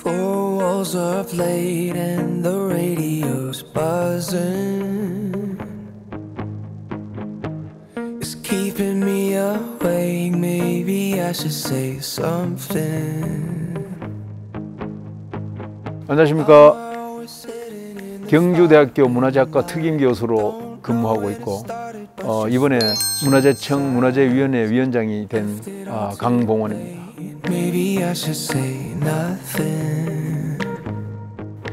Four walls are played and the radio's buzzing. It's keeping me awake. Maybe I should say something. 안녕하십니까. 경주대학교 문화재학과 특임교수로 근무하고 있고 이번에 문화재청 문화재위원회 위원장이 된 강봉원입니다.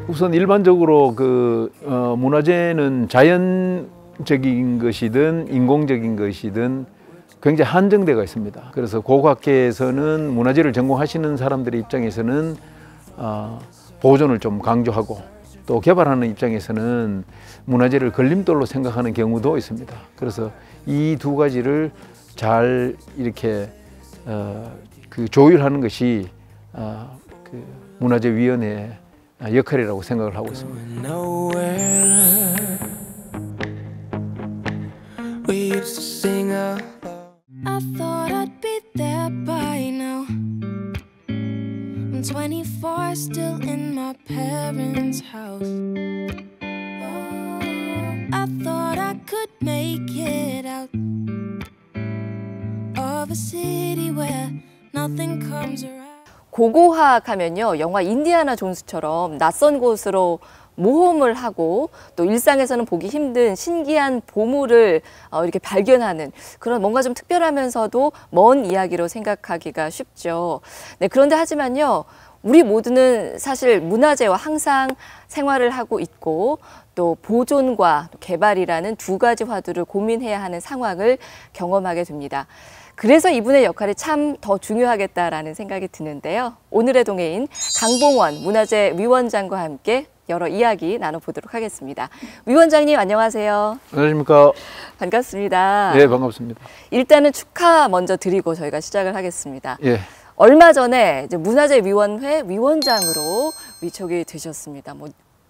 우선 일반적으로 문화재는 자연적인 것이든 인공적인 것이든 굉장히 한정되어 있습니다. 그래서 고고학계에서는 문화재를 전공하시는 사람들의 입장에서는 보존을 좀 강조하고 또 개발하는 입장에서는 문화재를 걸림돌로 생각하는 경우도 있습니다. 그래서 이 두 가지를 잘 이렇게 조율하는 것이 문화재위원회의 역할이라고 생각을 하고 있습니다. I thought I'd be there by now. I'm 24, still in my parents' house. I thought I could make it out of a city where nothing comes around. 고고학 하면요, 영화 인디아나 존스처럼 낯선 곳으로 모험을 하고 또 일상에서는 보기 힘든 신기한 보물을 이렇게 발견하는 그런 뭔가 좀 특별하면서도 먼 이야기로 생각하기가 쉽죠. 네, 그런데 하지만요, 우리 모두는 사실 문화재와 항상 생활을 하고 있고 또 보존과 개발이라는 두 가지 화두를 고민해야 하는 상황을 경험하게 됩니다. 그래서 이분의 역할이 참 더 중요하겠다라는 생각이 드는데요. 오늘의 동해인 강봉원 문화재위원장과 함께 여러 이야기 나눠보도록 하겠습니다. 위원장님 안녕하세요. 안녕하십니까. 반갑습니다. 예, 반갑습니다. 일단은 축하 먼저 드리고 저희가 시작을 하겠습니다. 예. 얼마 전에 이제 문화재위원회 위원장으로 위촉이 되셨습니다.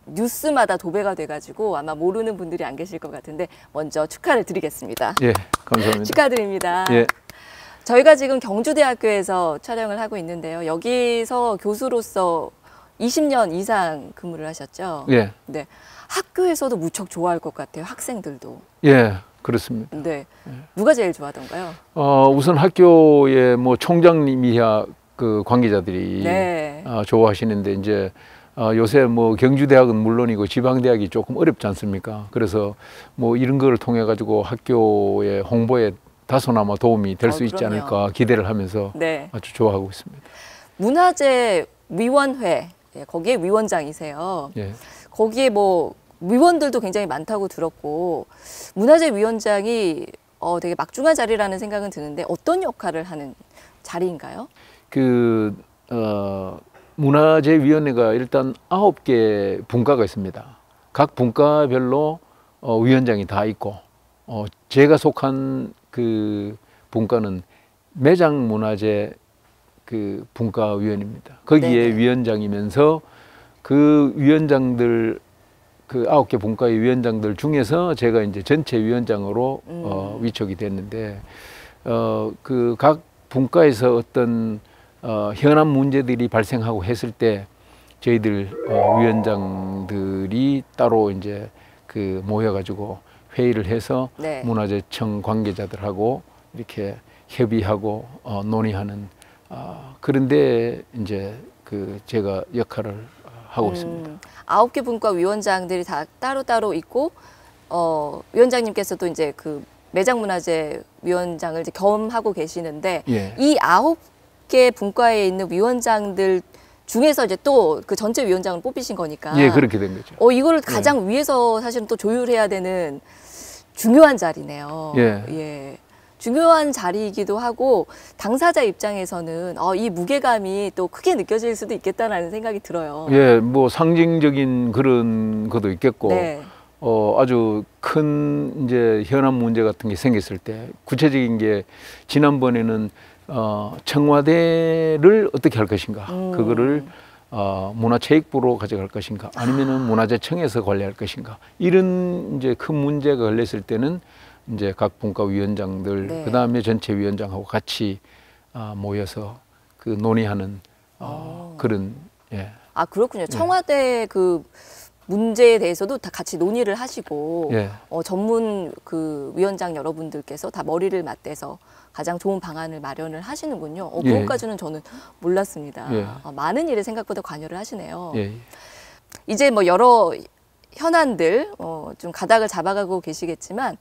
뉴스마다 도배가 돼가지고 아마 모르는 분들이 안 계실 것 같은데 먼저 축하를 드리겠습니다. 예, 감사합니다. 축하드립니다. 예. 저희가 지금 경주대학교에서 촬영을 하고 있는데요. 여기서 교수로서 20년 이상 근무를 하셨죠? 예. 네. 학교에서도 무척 좋아할 것 같아요. 학생들도. 예, 그렇습니다. 네. 누가 제일 좋아하던가요? 우선 학교의 총장님이야 관계자들이 네. 좋아하시는데 이제 요새 경주대학은 물론이고 지방대학이 조금 어렵지 않습니까? 그래서 이런 거를 통해 가지고 학교의 홍보에 다소나마 도움이 될 수 있지 않을까 기대를 하면서 네. 아주 좋아하고 있습니다. 문화재위원회 거기에 위원장이세요. 예. 거기에 위원들도 굉장히 많다고 들었고 문화재위원장이 되게 막중한 자리라는 생각은 드는데 어떤 역할을 하는 자리인가요? 문화재위원회가 일단 9개 분과가 있습니다. 각 분과별로 위원장이 다 있고 제가 속한 분과는 매장문화재 분과위원입니다. 거기에 네네. 위원장이면서 그 위원장들 9개 분과의 위원장들 중에서 제가 이제 전체 위원장으로 위촉이 됐는데 각 분과에서 어떤 현안 문제들이 발생하고 했을 때 저희들 위원장들이 따로 이제 모여가지고 회의를 해서 네. 문화재청 관계자들하고 이렇게 협의하고 논의하는 그런데 이제 제가 역할을 하고 있습니다. 9개 분과 위원장들이 다 따로따로 있고 위원장님께서도 이제 매장문화재 위원장을 이제 겸하고 계시는데 예. 이 9개 분과에 있는 위원장들 중에서 이제 또 전체 위원장을 뽑히신 거니까 예, 그렇게 된 거죠. 이거를 가장 예. 위에서 사실은 또 조율해야 되는 중요한 자리네요. 예. 예. 중요한 자리이기도 하고 당사자 입장에서는 이 무게감이 또 크게 느껴질 수도 있겠다라는 생각이 들어요. 예, 상징적인 그런 것도 있겠고 네. 아주 큰 이제 현안 문제 같은 게 생겼을 때 구체적인 게 지난번에는 청와대를 어떻게 할 것인가 그거를 문화체육부로 가져갈 것인가 아니면은 문화재청에서 관리할 것인가 이런 이제 큰 문제가 걸렸을 때는 이제 각 분과 위원장들 네. 그다음에 전체 위원장하고 같이 모여서 그 논의하는 그런 예, 아, 그렇군요. 청와대 그 문제에 대해서도 다 같이 논의를 하시고 예. 전문 그 위원장 여러분들께서 다 머리를 맞대서 가장 좋은 방안을 마련을 하시는군요. 예. 그것까지는 저는 몰랐습니다. 예. 많은 일에 생각보다 관여를 하시네요. 예. 이제 뭐 여러 현안들 좀 가닥을 잡아가고 계시겠지만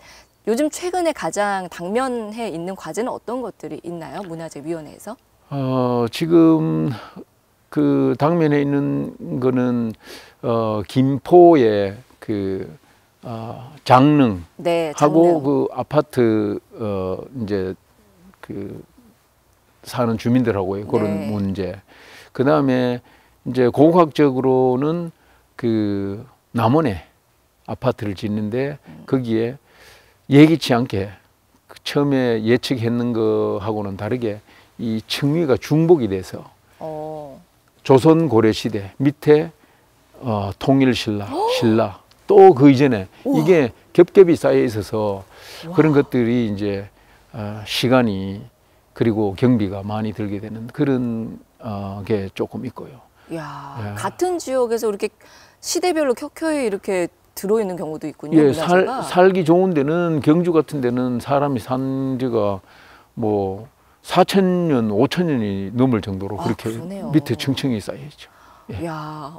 요즘 최근에 가장 당면해 있는 과제는 어떤 것들이 있나요? 문화재위원회에서? 지금 그 당면에 있는 거는 김포의 그 장릉 네, 하고 장릉. 그 아파트 이제 그 사는 주민들하고의 그런 네. 문제. 그 다음에 이제 고고학적으로는 그 남원에 아파트를 짓는데 거기에 예기치 않게 처음에 예측했는 거하고는 다르게 이 층위가 중복이 돼서 조선 고려 시대 밑에 통일신라, 신라 또 그 이전에 우와. 이게 겹겹이 쌓여 있어서 와. 그런 것들이 이제 시간이 그리고 경비가 많이 들게 되는 그런 게 조금 있고요. 야, 예. 같은 지역에서 이렇게 시대별로 켜켜이 이렇게 들어있는 경우도 있군요. 예, 문화재가. 살기 좋은 데는 경주 같은 데는 사람이 산 지가 뭐 4,000년, 5,000년이 넘을 정도로 그렇게 그러네요. 밑에 층층이 쌓여 있죠. 예. 야,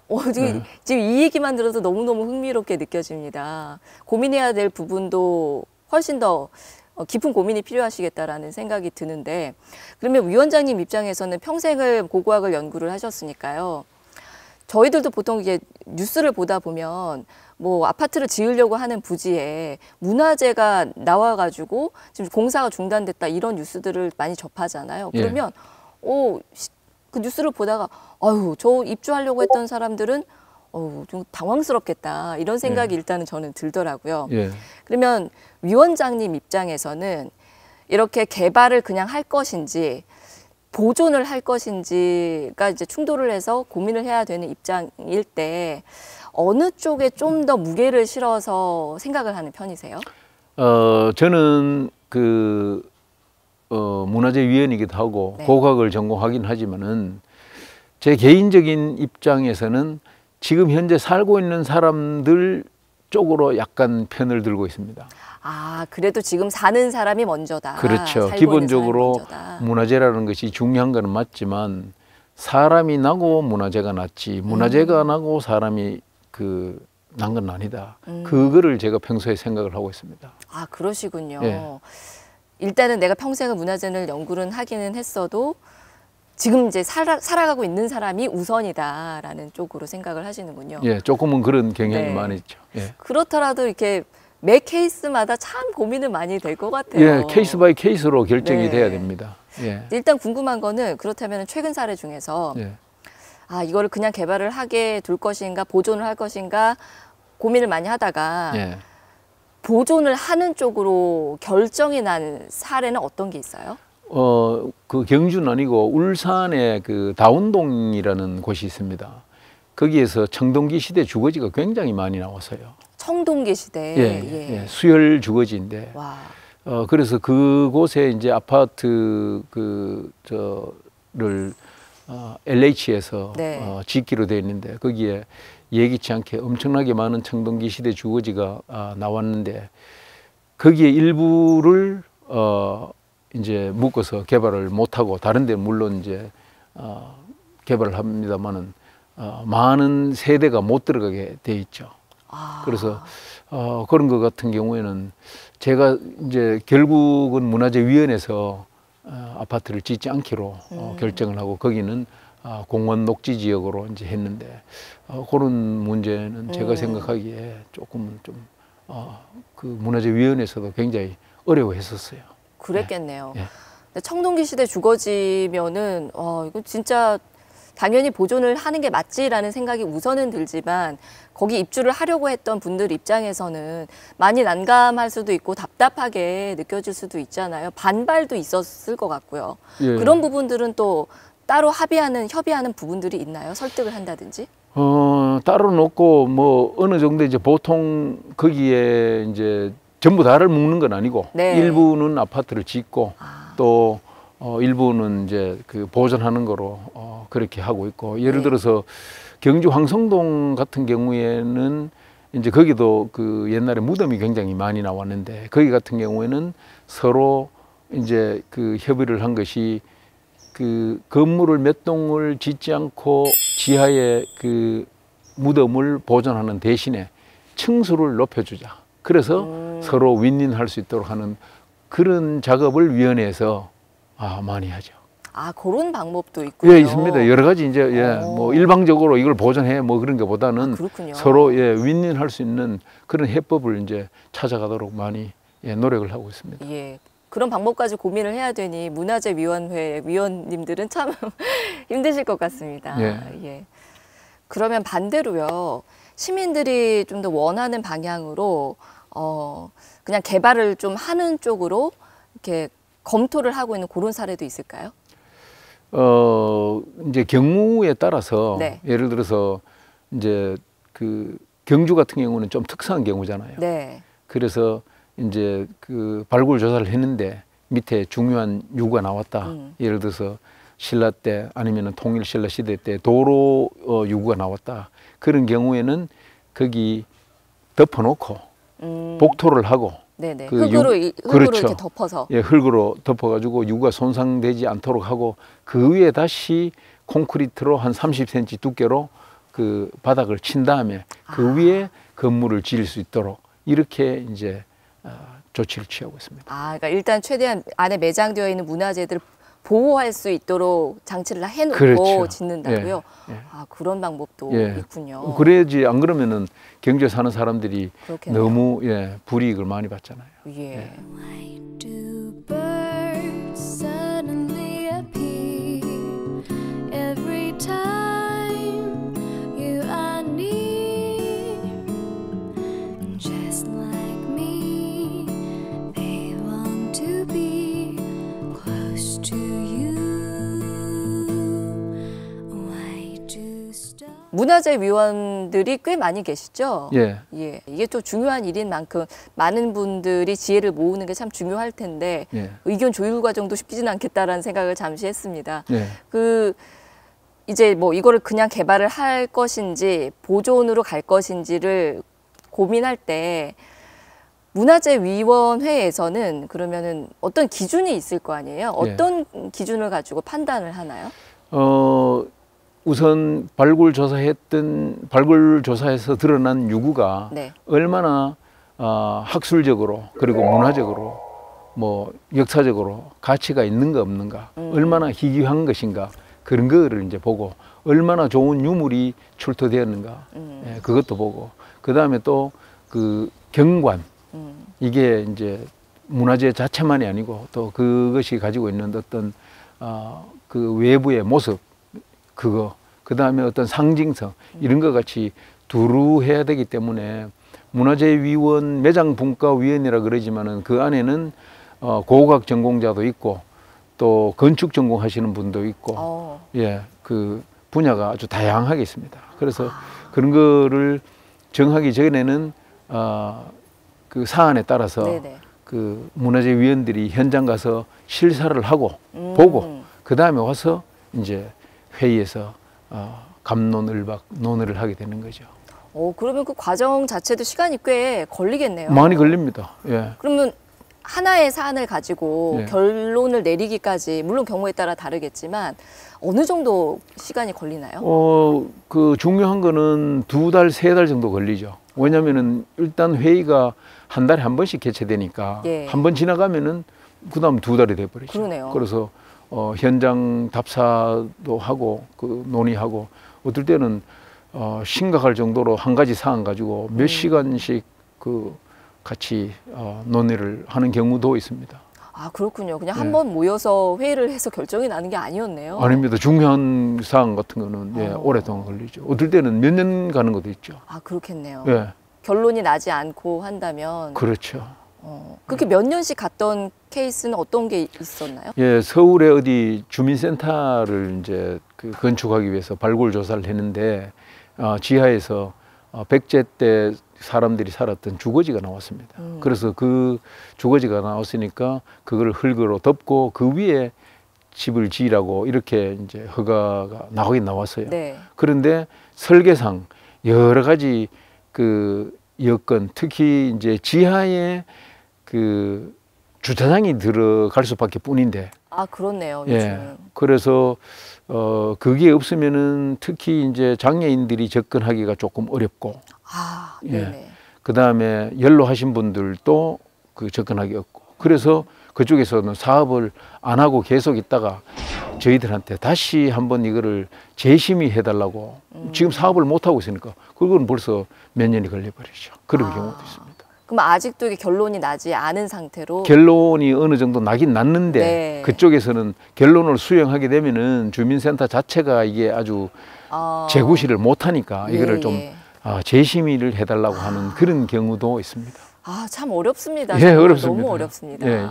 지금 이 얘기만 들어도 너무너무 흥미롭게 느껴집니다. 고민해야 될 부분도 훨씬 더 깊은 고민이 필요하시겠다라는 생각이 드는데, 그러면 위원장님 입장에서는 평생을 고고학을 연구를 하셨으니까요. 저희들도 보통 이제 뉴스를 보다 보면 뭐 아파트를 지으려고 하는 부지에 문화재가 나와가지고 지금 공사가 중단됐다 이런 뉴스들을 많이 접하잖아요. 예. 그러면 그 뉴스를 보다가 아유, 저 입주하려고 했던 사람들은 좀 당황스럽겠다 이런 생각이 일단은 저는 들더라고요. 예. 그러면 위원장님 입장에서는 이렇게 개발을 그냥 할 것인지 보존을 할 것인지가 이제 충돌을 해서 고민을 해야 되는 입장일 때 어느 쪽에 좀 더 무게를 실어서 생각을 하는 편이세요? 저는 그 문화재위원이기도 하고 네. 고고학을 전공하긴 하지만은 제 개인적인 입장에서는 지금 현재 살고 있는 사람들 쪽으로 약간 편을 들고 있습니다. 아, 그래도 지금 사는 사람이 먼저다. 그렇죠. 살고 기본적으로 있는 사람이 먼저다. 문화재라는 것이 중요한 건 맞지만 사람이 나고 문화재가 낫지 문화재가 나고 사람이 난 건 아니다. 그거를 제가 평소에 생각을 하고 있습니다. 아, 그러시군요. 예. 일단은 내가 평생을 문화재를 연구를 하기는 했어도 지금 이제 살아가고 있는 사람이 우선이다라는 쪽으로 생각을 하시는군요. 예, 조금은 그런 경향이 네. 많이 있죠. 예. 그렇더라도 이렇게 매 케이스마다 참 고민은 많이 될 것 같아요. 예, 케이스 바이 케이스로 결정이 네. 돼야 됩니다. 예. 일단 궁금한 거는 그렇다면 최근 사례 중에서 예. 이거를 그냥 개발을 하게 둘 것인가 보존을 할 것인가 고민을 많이 하다가 예. 보존을 하는 쪽으로 결정이 난 사례는 어떤 게 있어요? 그 경주는 아니고 울산에 그 다운동이라는 곳이 있습니다. 거기에서 청동기 시대 주거지가 굉장히 많이 나왔어요. 청동기 시대. 예. 수열 주거지인데. 와. 그래서 그곳에 이제 아파트 를 LH에서 네. 짓기로 되어 있는데 거기에 예기치 않게 엄청나게 많은 청동기 시대 주거지가 나왔는데 거기에 일부를 이제 묶어서 개발을 못하고 다른 데 물론 이제 개발을 합니다만은 많은 세대가 못 들어가게 돼 있죠. 그래서 그런 것 같은 경우에는 제가 이제 결국은 문화재위원회에서 아파트를 짓지 않기로 결정을 하고 거기는 공원 녹지 지역으로 이제 했는데 그런 문제는 제가 생각하기에 조금은 좀 그 문화재위원회에서도 굉장히 어려워했었어요. 그랬겠네요. 예. 근데 청동기 시대 주거지면은 이거 진짜 당연히 보존을 하는 게 맞지라는 생각이 우선은 들지만 거기 입주를 하려고 했던 분들 입장에서는 많이 난감할 수도 있고 답답하게 느껴질 수도 있잖아요. 반발도 있었을 것 같고요. 예. 그런 부분들은 또 따로 협의하는 부분들이 있나요? 설득을 한다든지? 따로 놓고 뭐 어느 정도 이제 보통 거기에 이제 전부 다를 묶는 건 아니고 네. 일부는 아파트를 짓고 또 일부는 이제 그 보존하는 거로 그렇게 하고 있고, 예를 들어서 경주 황성동 같은 경우에는 이제 거기도 그 옛날에 무덤이 굉장히 많이 나왔는데, 거기 같은 경우에는 서로 이제 그 협의를 한 것이 그 건물을 몇 동을 짓지 않고 지하에 그 무덤을 보존하는 대신에 층수를 높여주자. 그래서 서로 윈윈할 수 있도록 하는 그런 작업을 위원회에서 많이 하죠. 그런 방법도 있군요. 예, 있습니다. 여러 가지 이제 뭐 일방적으로 이걸 보존해 뭐 그런 것보다는 서로 윈윈할 수 있는 그런 해법을 이제 찾아가도록 많이 노력을 하고 있습니다. 예. 그런 방법까지 고민을 해야 되니 문화재위원회 위원님들은 참 힘드실 것 같습니다. 예. 그러면 반대로요, 시민들이 좀 더 원하는 방향으로 그냥 개발을 좀 하는 쪽으로 이렇게 검토를 하고 있는 그런 사례도 있을까요? 이제 경우에 따라서 예를 들어서 이제 그 경주 같은 경우는 좀 특수한 경우잖아요. 그래서 이제 그 발굴 조사를 했는데 밑에 중요한 유구가 나왔다. 예를 들어서 신라 때 아니면은 통일 신라 시대 때 도로 유구가 나왔다. 그런 경우에는 거기 덮어놓고 복토를 하고 그 흙으로 그렇죠. 이렇게 덮어서 흙으로 덮어가지고 유구가 손상되지 않도록 하고 그 위에 다시 콘크리트로 한 30cm 두께로 그 바닥을 친 다음에 그 위에 건물을 지을 수 있도록 이렇게 이제 조치를 취하고 있습니다. 그러니까 일단 최대한 안에 매장되어 있는 문화재들을 보호할 수 있도록 장치를 해놓고 그렇죠. 짓는다고요? 그런 방법도 있군요. 그래야지 안 그러면은 경주에 사는 사람들이 그렇겠네요. 너무 불이익을 많이 받잖아요. Why do birds suddenly appear every time you are near? Just like me, they want to be close to you. Why do stars? 문화재 위원들이 꽤 많이 계시죠? 예. 이게 또 중요한 일인 만큼 많은 분들이 지혜를 모으는 게 참 중요할 텐데 의견 조율 과정도 쉽지는 않겠다라는 생각을 잠시 했습니다. 그 이제 뭐 이거를 그냥 개발을 할 것인지 보존으로 갈 것인지를 고민할 때 문화재위원회에서는 그러면은 어떤 기준이 있을 거 아니에요? 어떤 기준을 가지고 판단을 하나요? 우선 발굴 조사에서 드러난 유구가 얼마나 학술적으로 그리고 문화적으로 뭐 역사적으로 가치가 있는가 없는가, 얼마나 희귀한 것인가 그런 거를 이제 보고 얼마나 좋은 유물이 출토되었는가 그것도 보고 그 다음에 또 그 경관 이게 이제 문화재 자체만이 아니고 또 그것이 가지고 있는 어떤 그 외부의 모습 그거 그 다음에 어떤 상징성 이런 것 같이 두루 해야 되기 때문에 문화재위원 매장분과위원이라 그러지만은 그 안에는 고고학 전공자도 있고 또 건축 전공하시는 분도 있고 그 분야가 아주 다양하게 있습니다. 그래서 그런 거를 정하기 전에는 그 사안에 따라서 그 문화재위원들이 현장 가서 실사를 하고 보고 그 다음에 와서 이제 회의에서 갑론을박 논의를 하게 되는 거죠. 그러면 그 과정 자체도 시간이 꽤 걸리겠네요. 많이 걸립니다. 그러면 하나의 사안을 가지고 결론을 내리기까지 물론 경우에 따라 다르겠지만 어느 정도 시간이 걸리나요? 그 중요한 거는 2달, 3달 정도 걸리죠. 왜냐면은 일단 회의가 한 달에 한 번씩 개최되니까 한 번 지나가면은 그다음 2달이 돼 버리죠. 그러네요. 그래서 현장 답사도 하고 그 논의하고 어떨 때는 심각할 정도로 한 가지 사안 가지고 몇 시간씩 그 같이 논의를 하는 경우도 있습니다. 그렇군요. 그냥 한 번 모여서 회의를 해서 결정이 나는 게 아니었네요. 아닙니다. 중요한 사안 같은 거는 오랫동안 걸리죠. 어떨 때는 몇 년 가는 것도 있죠. 그렇겠네요. 결론이 나지 않고 한다면. 그렇죠. 그렇게 몇 년씩 갔던 케이스는 어떤 게 있었나요? 서울에 어디 주민센터를 이제 그 건축하기 위해서 발굴 조사를 했는데 지하에서 백제 때 사람들이 살았던 주거지가 나왔습니다. 그래서 그 주거지가 나왔으니까 그걸 흙으로 덮고 그 위에 집을 지으라고 이렇게 이제 허가가 나오긴 나왔어요. 네. 그런데 설계상 여러 가지 그 여건, 특히 이제 지하에 그 주차장이 들어갈 수밖에 뿐인데. 아, 그렇네요. 예. 요즘은. 그래서 그게 없으면은 특히 이제 장애인들이 접근하기가 조금 어렵고. 아, 예. 네네. 그 다음에 연로하신 분들도 그 접근하기 없고. 그래서 그쪽에서는 사업을 안 하고 계속 있다가 저희들한테 다시 한번 이거를 재심의 해달라고 지금 사업을 못 하고 있으니까 그건 벌써 몇 년이 걸려버리죠. 그런 경우도 있습니다. 그럼 아직도 이게 결론이 나지 않은 상태로 결론이 어느 정도 나긴 났는데 네. 그쪽에서는 결론을 수용하게 되면은 주민센터 자체가 이게 아주 재구시를 못하니까 이거를 좀 예. 재심의를 해달라고 하는 그런 경우도 있습니다. 아, 참 어렵습니다. 예, 어렵습니다. 너무 어렵습니다. 예,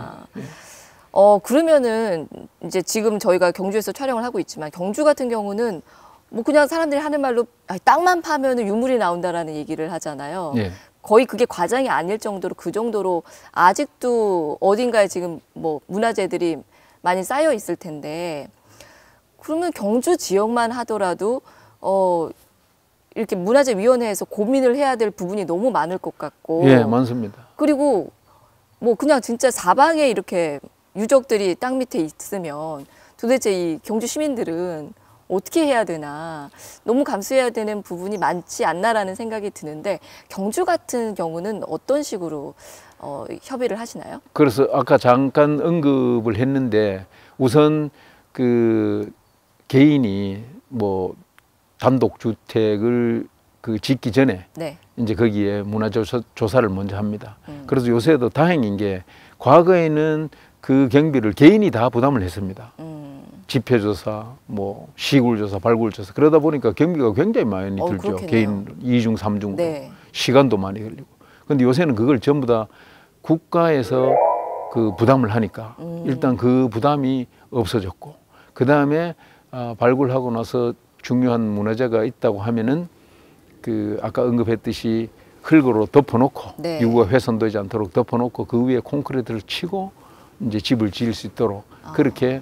그러면은 이제 지금 저희가 경주에서 촬영을 하고 있지만 경주 같은 경우는 뭐 그냥 사람들이 하는 말로 땅만 파면은 유물이 나온다라는 얘기를 하잖아요. 예. 거의 그게 과장이 아닐 정도로 그 정도로 아직도 어딘가에 지금 뭐 문화재들이 많이 쌓여 있을 텐데 그러면 경주 지역만 하더라도 이렇게 문화재위원회에서 고민을 해야 될 부분이 너무 많을 것 같고. 예, 많습니다. 그리고 뭐 그냥 진짜 사방에 이렇게 유적들이 땅 밑에 있으면 도대체 이 경주 시민들은 어떻게 해야 되나 너무 감수해야 되는 부분이 많지 않나라는 생각이 드는데 경주 같은 경우는 어떤 식으로 협의를 하시나요? 그래서 아까 잠깐 언급을 했는데 우선 그 개인이 뭐 단독주택을 그 짓기 전에 네. 이제 거기에 문화조사를 먼저 합니다. 그래서 요새도 다행인 게 과거에는 그 경비를 개인이 다 부담을 했습니다. 지표조사, 뭐 시굴조사, 발굴조사 그러다 보니까 경비가 굉장히 많이 들죠. 그렇겠네요. 개인 2중, 3중으로 네. 시간도 많이 걸리고. 근데 요새는 그걸 전부 다 국가에서 그 부담을 하니까 일단 그 부담이 없어졌고 그 다음에 발굴하고 나서 중요한 문화재가 있다고 하면은 그 아까 언급했듯이 흙으로 덮어놓고 네. 유구가 훼손되지 않도록 덮어놓고 그 위에 콘크리트를 치고 이제 집을 지을 수 있도록 그렇게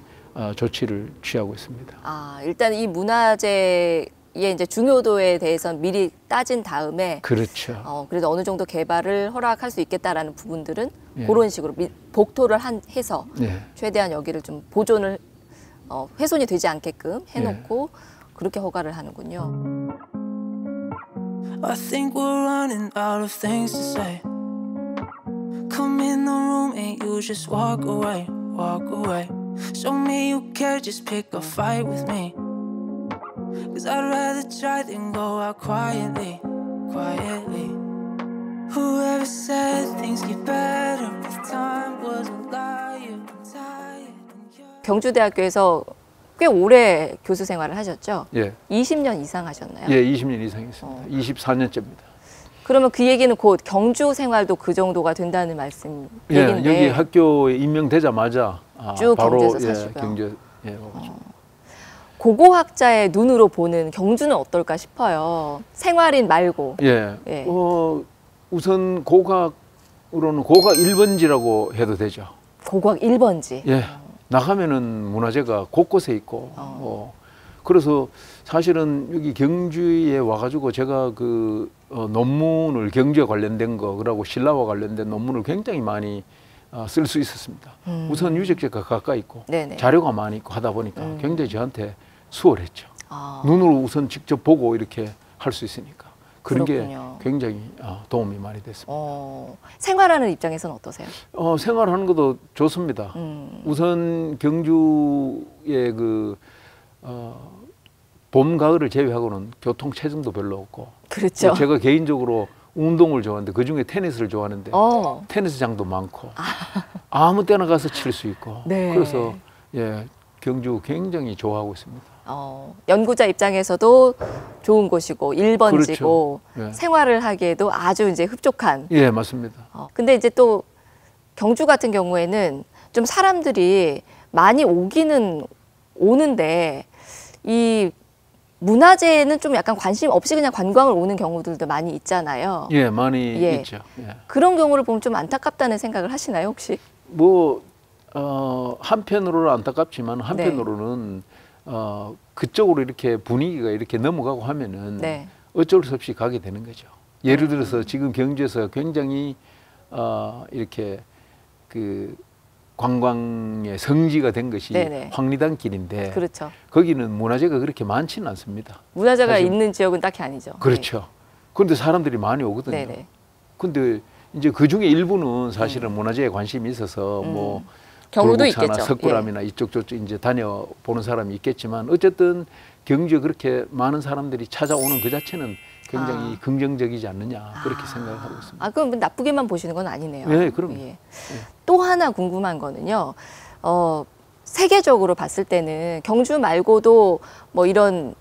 조치를 취하고 있습니다. 일단 이 문화재의 이제 중요도에 대해서 미리 따진 다음에 그렇죠. 그래도 어느 정도 개발을 허락할 수 있겠다라는 부분들은 예. 그런 식으로 복토를 해서 네. 최대한 여기를 좀 보존을 훼손이 되지 않게끔 해놓고 그렇게 허가를 하는군요. I think we're running out of things to say. Come in the room and you just walk away, walk away. Show me you care, just pick a fight with me. Cause I'd rather try than go out quietly, quietly. Whoever said things get better with time was a liar. 경주대학교에서 꽤 오래 교수 생활을 하셨죠? 예. 20년 이상 하셨나요? 예, 20년 이상 했습니다. 24년째입니다. 그러면 그 얘기는 곧 경주 생활도 그 정도가 된다는 말씀 예, 얘기인데 여기 학교에 임명되자마자 쭉 바로 경주에서 사시고요. 경주 오죠. 고고학자의 눈으로 보는 경주는 어떨까 싶어요. 생활인 말고. 예. 예. 우선 고각으로는 고각 1번지라고 해도 되죠. 고고학 1번지. 예. 나가면은 문화재가 곳곳에 있고, 그래서 사실은 여기 경주에 와가지고 제가 그 논문을 경주에 관련된 거, 그러고 신라와 관련된 논문을 굉장히 많이 쓸 수 있었습니다. 우선 유적지가 가까이 있고, 네네. 자료가 많이 있고 하다 보니까 굉장히 저한테 수월했죠. 아. 눈으로 우선 직접 보고 이렇게 할 수 있으니까. 그런 그렇군요. 게 굉장히 도움이 많이 됐습니다. 생활하는 입장에서는 어떠세요? 생활하는 것도 좋습니다. 우선 경주의 그 봄, 가을을 제외하고는 교통 체증도 별로 없고. 그렇죠. 제가 개인적으로 운동을 좋아하는데 그 중에 테니스를 좋아하는데 테니스장도 많고 아무 때나 가서 칠 수 있고. 네. 그래서 예, 경주 굉장히 좋아하고 있습니다. 연구자 입장에서도 좋은 곳이고 1번지고 그렇죠. 예. 생활을 하기에도 아주 이제 흡족한. 예, 맞습니다. 근데 이제 또 경주 같은 경우에는 좀 사람들이 많이 오기는 오는데 이 문화재는 좀 약간 관심 없이 그냥 관광을 오는 경우들도 많이 있잖아요. 예, 많이 예. 있죠. 예. 그런 경우를 보면 좀 안타깝다는 생각을 하시나요, 혹시? 뭐 한편으로는 안타깝지만 한편으로는 그쪽으로 이렇게 분위기가 이렇게 넘어가고 하면은 네. 어쩔 수 없이 가게 되는 거죠. 예를 들어서 지금 경주에서 굉장히 이렇게 그 관광의 성지가 된 것이 네네. 황리단길인데 그렇죠. 거기는 문화재가 그렇게 많지는 않습니다. 문화재가 사실, 있는 지역은 딱히 아니죠. 그렇죠. 그런데 사람들이 많이 오거든요. 네네. 근데 이제 그 중에 일부는 사실은 문화재에 관심이 있어서 뭐 경우도 불국사나 있겠죠. 석굴암이나 이쪽 저쪽 이제 다녀보는 사람이 있겠지만 어쨌든 경주에 그렇게 많은 사람들이 찾아오는 그 자체는 굉장히 긍정적이지 않느냐 그렇게 생각하고 있습니다. 아, 그럼 나쁘게만 보시는 건 아니네요. 네, 그럼요. 예. 또 하나 궁금한 거는요. 세계적으로 봤을 때는 경주 말고도 뭐 이런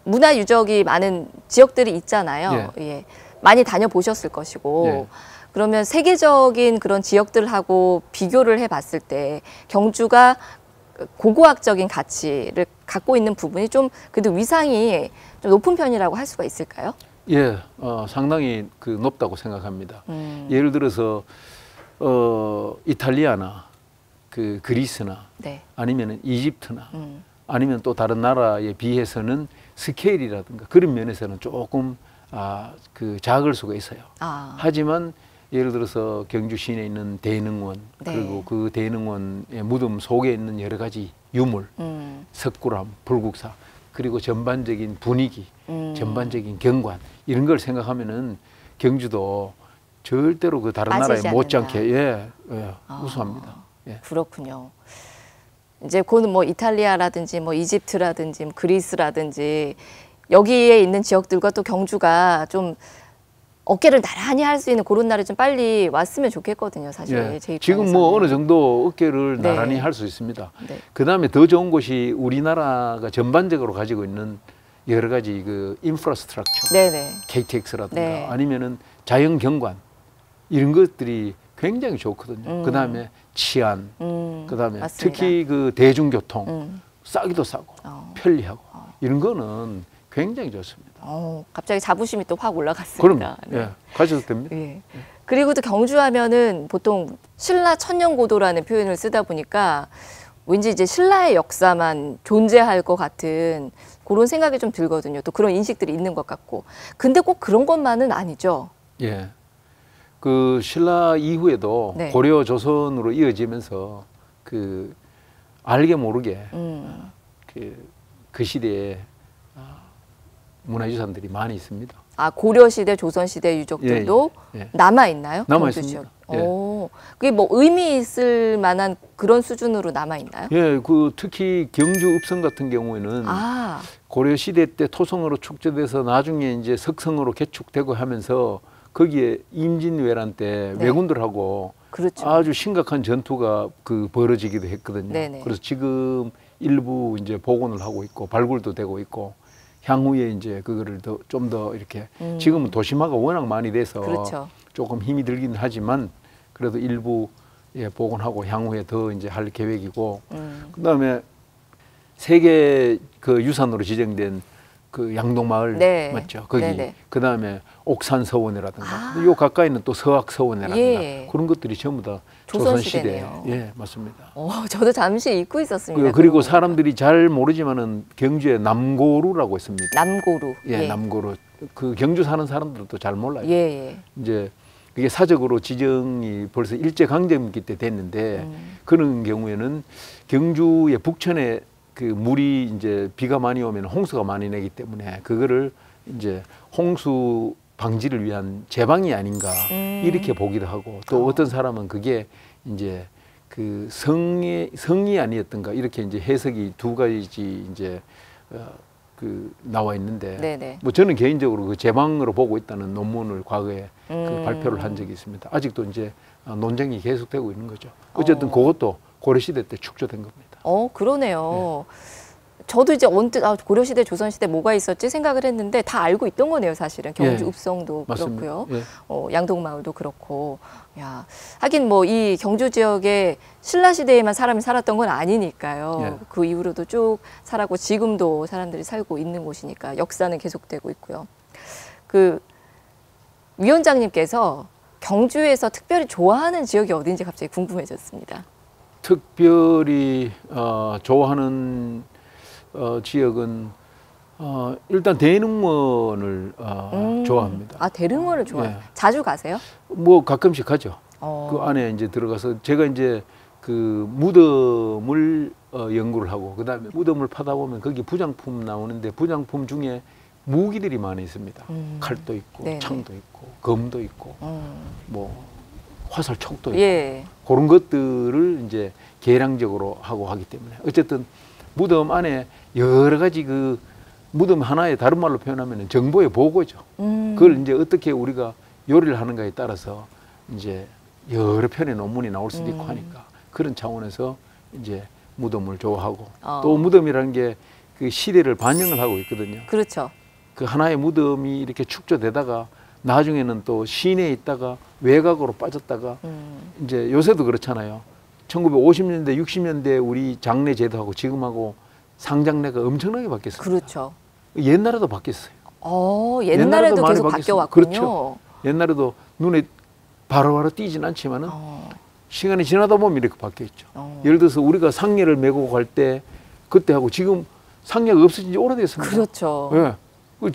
문화 유적이 많은 지역들이 있잖아요. 예. 많이 다녀보셨을 것이고. 예. 그러면 세계적인 그런 지역들하고 비교를 해봤을 때 경주가 고고학적인 가치를 갖고 있는 부분이 좀 그래도 위상이 좀 높은 편이라고 할 수가 있을까요? 예, 상당히 그 높다고 생각합니다. 예를 들어서 이탈리아나 그 그리스나 네. 아니면 이집트나 아니면 또 다른 나라에 비해서는 스케일이라든가 그런 면에서는 조금 그 작을 수가 있어요. 하지만 예를 들어서 경주 시내에 있는 대능원 네. 그리고 그 대능원의 무덤 속에 있는 여러 가지 유물, 석굴암, 불국사 그리고 전반적인 분위기, 전반적인 경관 이런 걸 생각하면은 경주도 절대로 그 다른 나라에 못지않게 우수합니다. 예. 그렇군요. 이제 그거는 뭐 이탈리아라든지 뭐 이집트라든지 뭐 그리스라든지 여기에 있는 지역들과 또 경주가 좀 어깨를 나란히 할 수 있는 그런 날이 좀 빨리 왔으면 좋겠거든요, 사실. 예. 제 지금 뭐 어느 정도 어깨를 네. 나란히 할 수 있습니다. 네. 그 다음에 더 좋은 것이 우리나라가 전반적으로 가지고 있는 여러 가지 그 인프라스트럭처, 네네. KTX라든가 네. 아니면은 자연 경관 이런 것들이 굉장히 좋거든요. 그 다음에 치안, 그 다음에 맞습니다. 특히 그 대중교통 싸기도 싸고 편리하고 이런 거는 굉장히 좋습니다. 갑자기 자부심이 또 확 올라갔습니다. 그럼 네. 예, 가셔도 됩니다. 예. 그리고 또 경주하면은 보통 신라 천년고도라는 표현을 쓰다 보니까 왠지 이제 신라의 역사만 존재할 것 같은 그런 생각이 좀 들거든요. 또 그런 인식들이 있는 것 같고. 근데 꼭 그런 것만은 아니죠. 예. 그 신라 이후에도 네. 고려 조선으로 이어지면서 그 알게 모르게 그 시대에 문화유산들이 많이 있습니다. 고려 시대, 조선 시대 유적들도 남아 있나요? 남아 있습니다. 그게 뭐 의미 있을 만한 그런 수준으로 남아 있나요? 예, 그 특히 경주 읍성 같은 경우에는 고려 시대 때 토성으로 축제돼서 나중에 이제 석성으로 개축되고 하면서 거기에 임진왜란 때 왜군들하고 그렇죠. 아주 심각한 전투가 그 벌어지기도 했거든요. 네네. 그래서 지금 일부 이제 복원을 하고 있고 발굴도 되고 있고 향후에 이제 그거를 좀 더 이렇게 지금은 도심화가 워낙 많이 돼서 그렇죠. 조금 힘이 들긴 하지만 그래도 일부 복원하고 향후에 더 이제 할 계획이고 그다음에 세계 그 유산으로 지정된 그 양동마을 맞죠? 거기 그다음에 옥산서원이라든가 요 가까이는 또 서학서원이라든가 그런 것들이 전부 다 조선시대예요. 예, 맞습니다. 저도 잠시 잊고 있었습니다. 그리고 사람들이 잘 모르지만은 경주에 남고루라고 있습니다. 남고루. 예, 남고루. 그 경주 사는 사람들도 잘 몰라요. 예. 이제 그게 사적으로 지정이 벌써 일제강점기 때 됐는데 그런 경우에는 경주의 북천에 그 물이 이제 비가 많이 오면 홍수가 많이 내기 때문에 그거를 이제 홍수 방지를 위한 제방이 아닌가 이렇게 보기도 하고 또 어떤 사람은 그게 이제 그 성이 아니었던가 이렇게 이제 해석이 두 가지 이제 그 나와 있는데 뭐 저는 개인적으로 그 제방으로 보고 있다는 논문을 과거에 그 발표를 한 적이 있습니다. 아직도 이제 논쟁이 계속되고 있는 거죠. 어쨌든 그것도 고려시대 때 축조된 겁니다. 그러네요. 저도 이제 언뜻 고려시대, 조선시대 뭐가 있었지 생각을 했는데 다 알고 있던 거네요, 사실은. 경주 읍성도 그렇고요. 양동마을도 그렇고. 야, 하긴 뭐 이 경주 지역에 신라시대에만 사람이 살았던 건 아니니까요. 그 이후로도 쭉 살았고 지금도 사람들이 살고 있는 곳이니까 역사는 계속되고 있고요. 그 위원장님께서 경주에서 특별히 좋아하는 지역이 어딘지 갑자기 궁금해졌습니다. 특별히 좋아하는 지역은 일단 대릉원을 좋아합니다. 아, 대릉원을 좋아해요? 네. 자주 가세요? 뭐 가끔씩 가죠. 어. 그 안에 이제 들어가서 제가 이제 그 무덤을 연구를 하고 그다음에 무덤을 파다 보면 거기 부장품 나오는데 부장품 중에 무기들이 많이 있습니다. 칼도 있고 네네. 창도 있고 검도 있고 뭐 화살촉도 있고 예. 그런 것들을 이제 계량적으로 하고 하기 때문에 어쨌든 무덤 안에 여러 가지 그 무덤 하나에 다른 말로 표현하면 정보의 보고죠. 그걸 이제 어떻게 우리가 요리를 하는가에 따라서 이제 여러 편의 논문이 나올 수도 있고 하니까 그런 차원에서 이제 무덤을 좋아하고 또 무덤이라는 게 그 시대를 반영을 하고 있거든요. 그렇죠. 그 하나의 무덤이 이렇게 축조되다가 나중에는 또 시내에 있다가 외곽으로 빠졌다가 이제 요새도 그렇잖아요. 1950년대, 60년대 우리 장례 제도하고 지금하고 상장례가 엄청나게 바뀌었어요. 그렇죠. 옛날에도 바뀌었어요. 옛날에도 많이 계속 바뀌었어요. 바뀌어왔군요. 그렇죠. 옛날에도 눈에 바로바로 띄진 않지만은 시간이 지나다 보면 이렇게 바뀌었죠. 예를 들어서 우리가 상례를 메고 갈 때 그때하고 지금 상례가 없어진 지 오래됐습니다. 그렇죠. 예.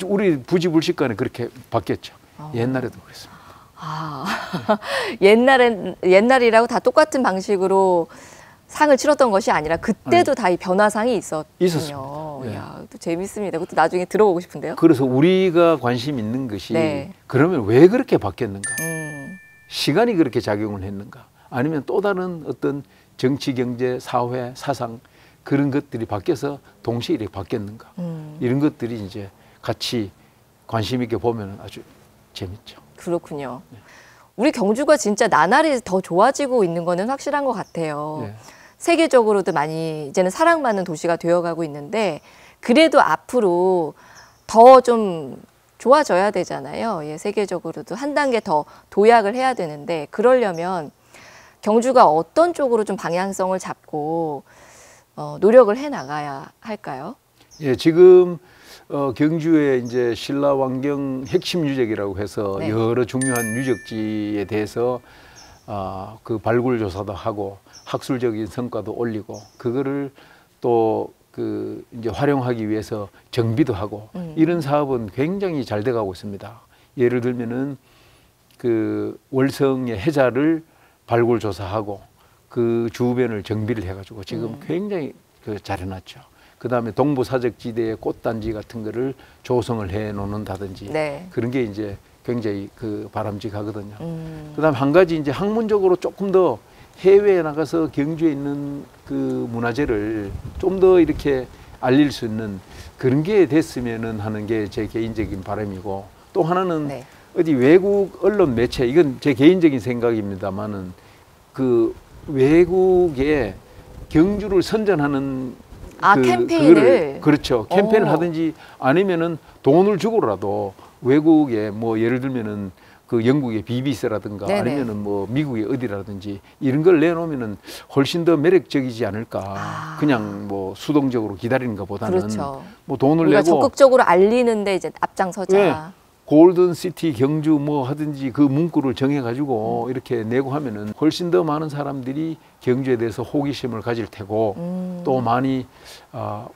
우리 부지불식간에 그렇게 바뀌었죠. 옛날에도 그랬습니다. 옛날이라고 다 똑같은 방식으로 상을 치렀던 것이 아니라 그때도 다 이 변화상이 있었군요. 있었습니다. 예. 이야, 또 재밌습니다. 그것도 나중에 들어보고 싶은데요. 그래서 우리가 관심 있는 것이 네. 그러면 왜 그렇게 바뀌었는가? 음. 시간이 그렇게 작용을 했는가? 아니면 또 다른 어떤 정치, 경제, 사회, 사상 그런 것들이 바뀌어서 동시에 이렇게 바뀌었는가? 이런 것들이 이제 같이 관심 있게 보면 아주 재밌죠. 그렇군요. 우리 경주가 진짜 나날이 더 좋아지고 있는 거는 확실한 것 같아요. 네. 세계적으로도 많이 이제는 사랑받는 도시가 되어가고 있는데 그래도 앞으로 더 좀 좋아져야 되잖아요. 예, 세계적으로도 한 단계 더 도약을 해야 되는데 그러려면 경주가 어떤 쪽으로 좀 방향성을 잡고 노력을 해 나가야 할까요? 예, 지금 경주에 이제 신라환경 핵심 유적이라고 해서 네. 여러 중요한 유적지에 대해서 그 발굴 조사도 하고 학술적인 성과도 올리고 그거를 또 그 이제 활용하기 위해서 정비도 하고 이런 사업은 굉장히 잘 돼가고 있습니다. 예를 들면은 그 월성의 해자를 발굴 조사하고 그 주변을 정비를 해가지고 지금 굉장히 그 잘해놨죠. 그 다음에 동부 사적지대의 꽃단지 같은 거를 조성을 해 놓는다든지 네. 그런 게 이제 굉장히 그 바람직하거든요. 그 다음에 한 가지 이제 학문적으로 조금 더 해외에 나가서 경주에 있는 그 문화재를 좀 더 이렇게 알릴 수 있는 그런 게 됐으면은 하는 게 제 개인적인 바람이고 또 하나는 네. 어디 외국 언론 매체 이건 제 개인적인 생각입니다만은 그 외국에 경주를 선전하는 캠페인을 그거를, 그렇죠. 캠페인을 하든지 아니면은 돈을 주고라도 외국에 뭐 예를 들면은 그 영국의 BBC라든가 네네. 아니면은 뭐 미국의 어디라든지 이런 걸 내놓으면은 훨씬 더 매력적이지 않을까. 그냥 뭐 수동적으로 기다리는 것보다는 그렇죠. 뭐 돈을 우리가 내고 적극적으로 알리는데 이제 앞장서자. 예, 골든 시티 경주 뭐 하든지 그 문구를 정해가지고 이렇게 내고 하면은 훨씬 더 많은 사람들이 경주에 대해서 호기심을 가질 테고 또 많이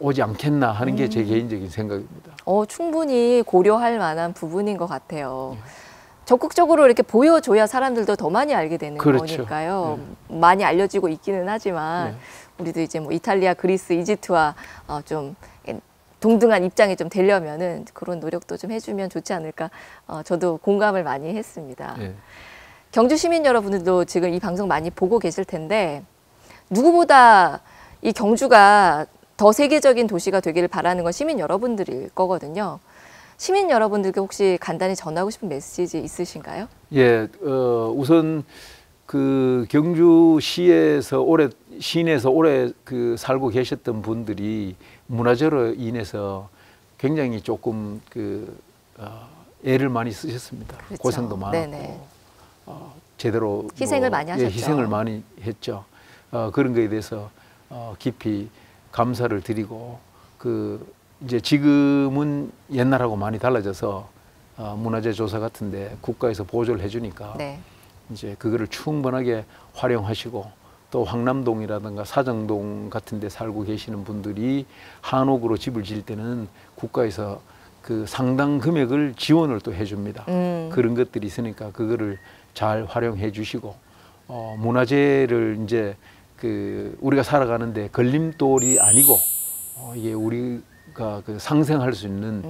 오지 않겠나 하는 게 제 개인적인 생각입니다. 충분히 고려할 만한 부분인 것 같아요. 적극적으로 이렇게 보여줘야 사람들도 더 많이 알게 되는 그렇죠. 거니까요. 많이 알려지고 있기는 하지만 우리도 이제 뭐 이탈리아, 그리스, 이집트와 좀 동등한 입장에 좀 되려면은 그런 노력도 좀 해주면 좋지 않을까. 저도 공감을 많이 했습니다. 예. 경주 시민 여러분들도 지금 이 방송 많이 보고 계실 텐데 누구보다 이 경주가 더 세계적인 도시가 되기를 바라는 건 시민 여러분들일 거거든요. 시민 여러분들께 혹시 간단히 전하고 싶은 메시지 있으신가요? 예, 우선 그 경주시에서 시내에서 오래 그 살고 계셨던 분들이 문화재로 인해서 굉장히 조금 애를 많이 쓰셨습니다. 그렇죠. 고생도 많았고 네네. 제대로 희생을 많이 하셨죠. 예, 희생을 많이 했죠. 그런 거에 대해서 깊이 감사를 드리고 이제 지금은 옛날하고 많이 달라져서 문화재 조사 같은데 국가에서 보조를 해주니까 네. 이제 그거를 충분하게 활용하시고 또 황남동이라든가 사정동 같은 데 살고 계시는 분들이 한옥으로 집을 지을 때는 국가에서 그 상당 금액을 지원을 또 해줍니다. 그런 것들이 있으니까 그거를 잘 활용해 주시고 문화재를 이제 그 우리가 살아가는데 걸림돌이 아니고 이게 우리가 그 상생할 수 있는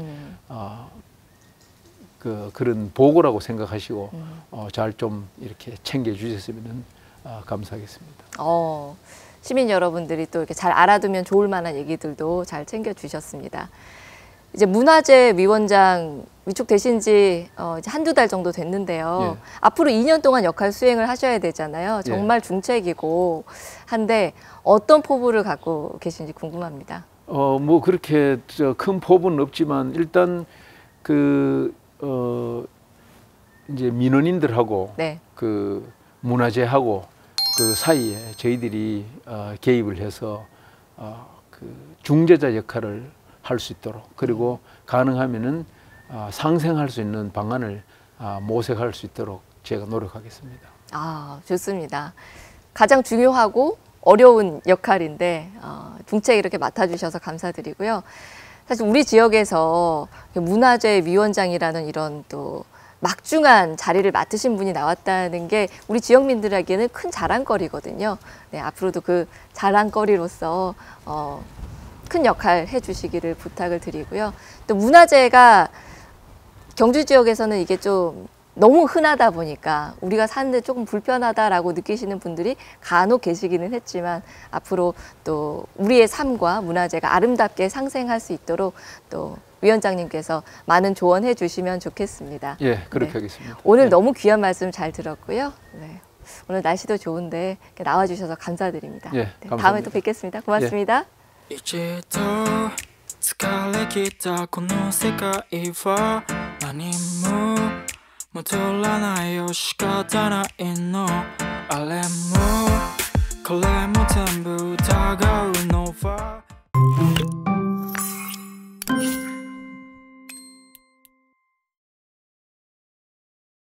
그런 보고라고 생각하시고 잘 좀 이렇게 챙겨 주셨으면 감사하겠습니다. 시민 여러분들이 또 이렇게 잘 알아두면 좋을 만한 얘기들도 잘 챙겨 주셨습니다. 이제 문화재 위원장 위촉되신 지 이제 한두 달 정도 됐는데요. 예. 앞으로 2년 동안 역할 수행을 하셔야 되잖아요. 정말 중책이고 한데 어떤 포부를 갖고 계신지 궁금합니다. 뭐 그렇게 큰 포부는 없지만 일단 이제 민원인들하고 네. 그 문화재하고 그 사이에 저희들이 개입을 해서 그 중재자 역할을 할 수 있도록 그리고 가능하면은 상생할 수 있는 방안을 모색할 수 있도록 제가 노력하겠습니다. 좋습니다. 가장 중요하고 어려운 역할인데 중책 이렇게 맡아주셔서 감사드리고요. 사실 우리 지역에서 문화재 위원장이라는 이런 또 막중한 자리를 맡으신 분이 나왔다는 게 우리 지역민들에게는 큰 자랑거리거든요. 네, 앞으로도 그 자랑거리로서 큰 역할 해주시기를 부탁을 드리고요. 또 문화재가 경주 지역에서는 이게 좀 너무 흔하다 보니까 우리가 사는데 조금 불편하다라고 느끼시는 분들이 간혹 계시기는 했지만 앞으로 또 우리의 삶과 문화재가 아름답게 상생할 수 있도록 또 위원장님께서 많은 조언해 주시면 좋겠습니다. 예, 그렇게 하겠습니다. 오늘 예. 너무 귀한 말씀 잘 들었고요. 네. 오늘 날씨도 좋은데 이렇게 나와주셔서 감사드립니다. 예, 네, 감사합니다. 다음에 또 뵙겠습니다. 고맙습니다. 一度疲れきたこの世界は何も戻らないよ仕方ないのあれもこれも全部疑うのは